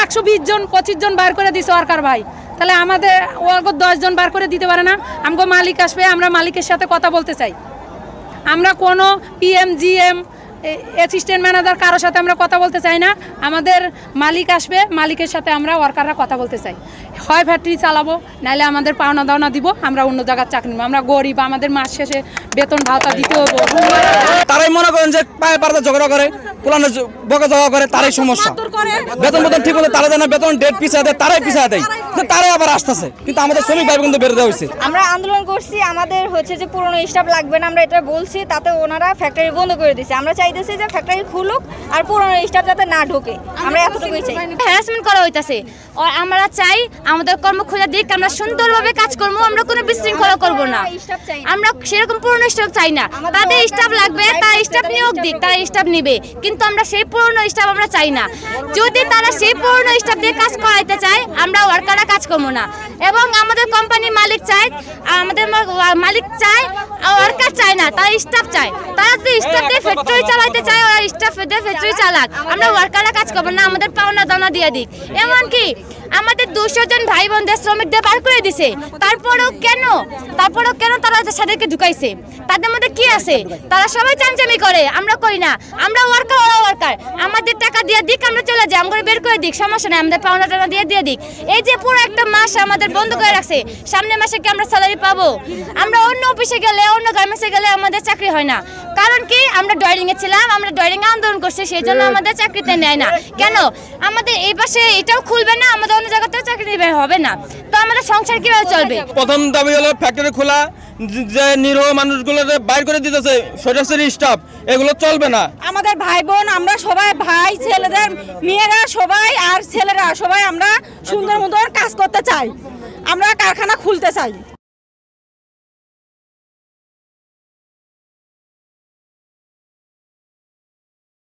120 জন 25 জন বার করে দিছে সরকার ভাই, তাহলে আমাদের 10 জন বার করে দিতে পারে না? আমগো মালিক আসবে, আমরা মালিকের সাথে কথা বলতে চাই। আমরা কোনো পিএম জিএম অ্যাসিস্ট্যান্ট ম্যানেজার কারোর সাথে আমরা কথা বলতে চাই না। আমাদের মালিক আসবে, মালিকের সাথে আমরা ওয়ার্কাররা কথা বলতে চাই। হয় ফ্যাক্টরি চালাবো, নাহলে আমাদের পাওনা দাওনা দিব, আমরা অন্য জায়গার চাকরি নেব। আমরা গরিব, আমাদের মাস শেষে বেতন ভাতা দিতে হবে। তারাই মনে করেন যে পায়ে পাড়াতে ঝগড়া করে, পুরানো বকা ঝগড়া করে, তারাই সমস্যা। বেতন ঠিক মতো তারা জানা, বেতন ডেট পিছিয়ে দেয়, তারাই পিছিয়ে দেয়, তারাই আবার আসতেছে। কিন্তু আমাদের শ্রমিক ভাই কিন্তু বেড়ে দেওয়া হয়েছে। আমরা আন্দোলন করছি, আমাদের হচ্ছে যে পুরনো স্টাফ লাগবে না, আমরা এটা বলছি, তাতে ওনারা ফ্যাক্টরি বন্ধ করে দিয়েছে। আমরা চাইতেছি যে ফ্যাক্টরি খুলুক আর পুরনো স্টাফ যাতে না ঢোকে, আমরা এতটুকুই চাই। হ্যারাসমেন্ট করা হইতাছে, আমরা চাই আমাদের কর্ম খোঁজা দিক, আমরা সুন্দরভাবে কাজ করবো, আমরা কোনো বিশৃঙ্খলা করবো না। আমরা সেরকম পুরনো স্টাফ চাই না, তাদের স্টাফ লাগবে, তার স্টাফ নিয়োগ দিক, তারা স্টাফ নিবে, কিন্তু আমরা সেই পুরনো স্টাফ আমরা চাই না। যদি তারা সেই পুরনো স্টাফ দিয়ে কাজ করাইতে চায়, আমরা ওয়ার্কাররা কাজ করবো না। এবং আমাদের কোম্পানির মালিক চায়, আমাদের মালিক চায়, ওয়ার্কার চায় না, তারা স্টাফ চায়। তারা যদি স্টাফ দিয়ে ফ্যাক্টরি চালাইতে চায়, ওরা স্টাফ দিয়ে ফ্যাক্টরি চালাক, আমরা ওয়ার্কাররা কাজ করবো না, আমাদের পাওনা দানা দিয়ে দিক। এমনকি আমাদের 200 জন ভাই বোনদের শ্রমিকদের বার করে দিছে, তারপরেও কেন তারা তাদেরকে ঢুকাইছে? তাদের মধ্যে কি আছে? তারা সবাই চামচামি করে, আমরা করি না। আমরা ওয়ার্কার, ওরা ওয়ার্কার, আমাদের টাকা দিয়ে দিক, আমরা চলে যাই, আমরা বের করে দিক, সমস্যা নেই, আমাদের পাওনা টাকা দিয়ে দিক। এই যে পুরো একটা মাস আমাদের বন্ধ করে রাখছে, সামনের মাসে কি আমরা স্যালারি পাবো? আমরা অন্য অফিসে গেলে, অন্য গার্মেন্টসে গেলে আমাদের চাকরি হয় না। কারণ কি? আমরা ড্রয়িংয়ে ছিলাম, আমরা ড্রয়িং আন্দোলন করছি, সেই জন্য আমাদের চাকরিতে নেয় না। কেন? আমাদের এই পাশে এটাও খুলবে না, আমাদের অন্য জায়গাতেও চাকরি হবে না, তো আমাদের সংসার কিভাবে চলবে? প্রথম দাবি হলো ফ্যাক্টরি খোলা, যে নিরীহ মানুষগুলো বাইর করে দিতেছে সরাসরি স্টাফ, এগুলো চলবে না। আমাদের ভাই বোন, আমরা সবাই ভাই, ছেলেদের মেয়েরা সবাই আর ছেলেরা সবাই আমরা সুন্দর মতো কাজ করতে চাই, আমরা কারখানা খুলতে চাই।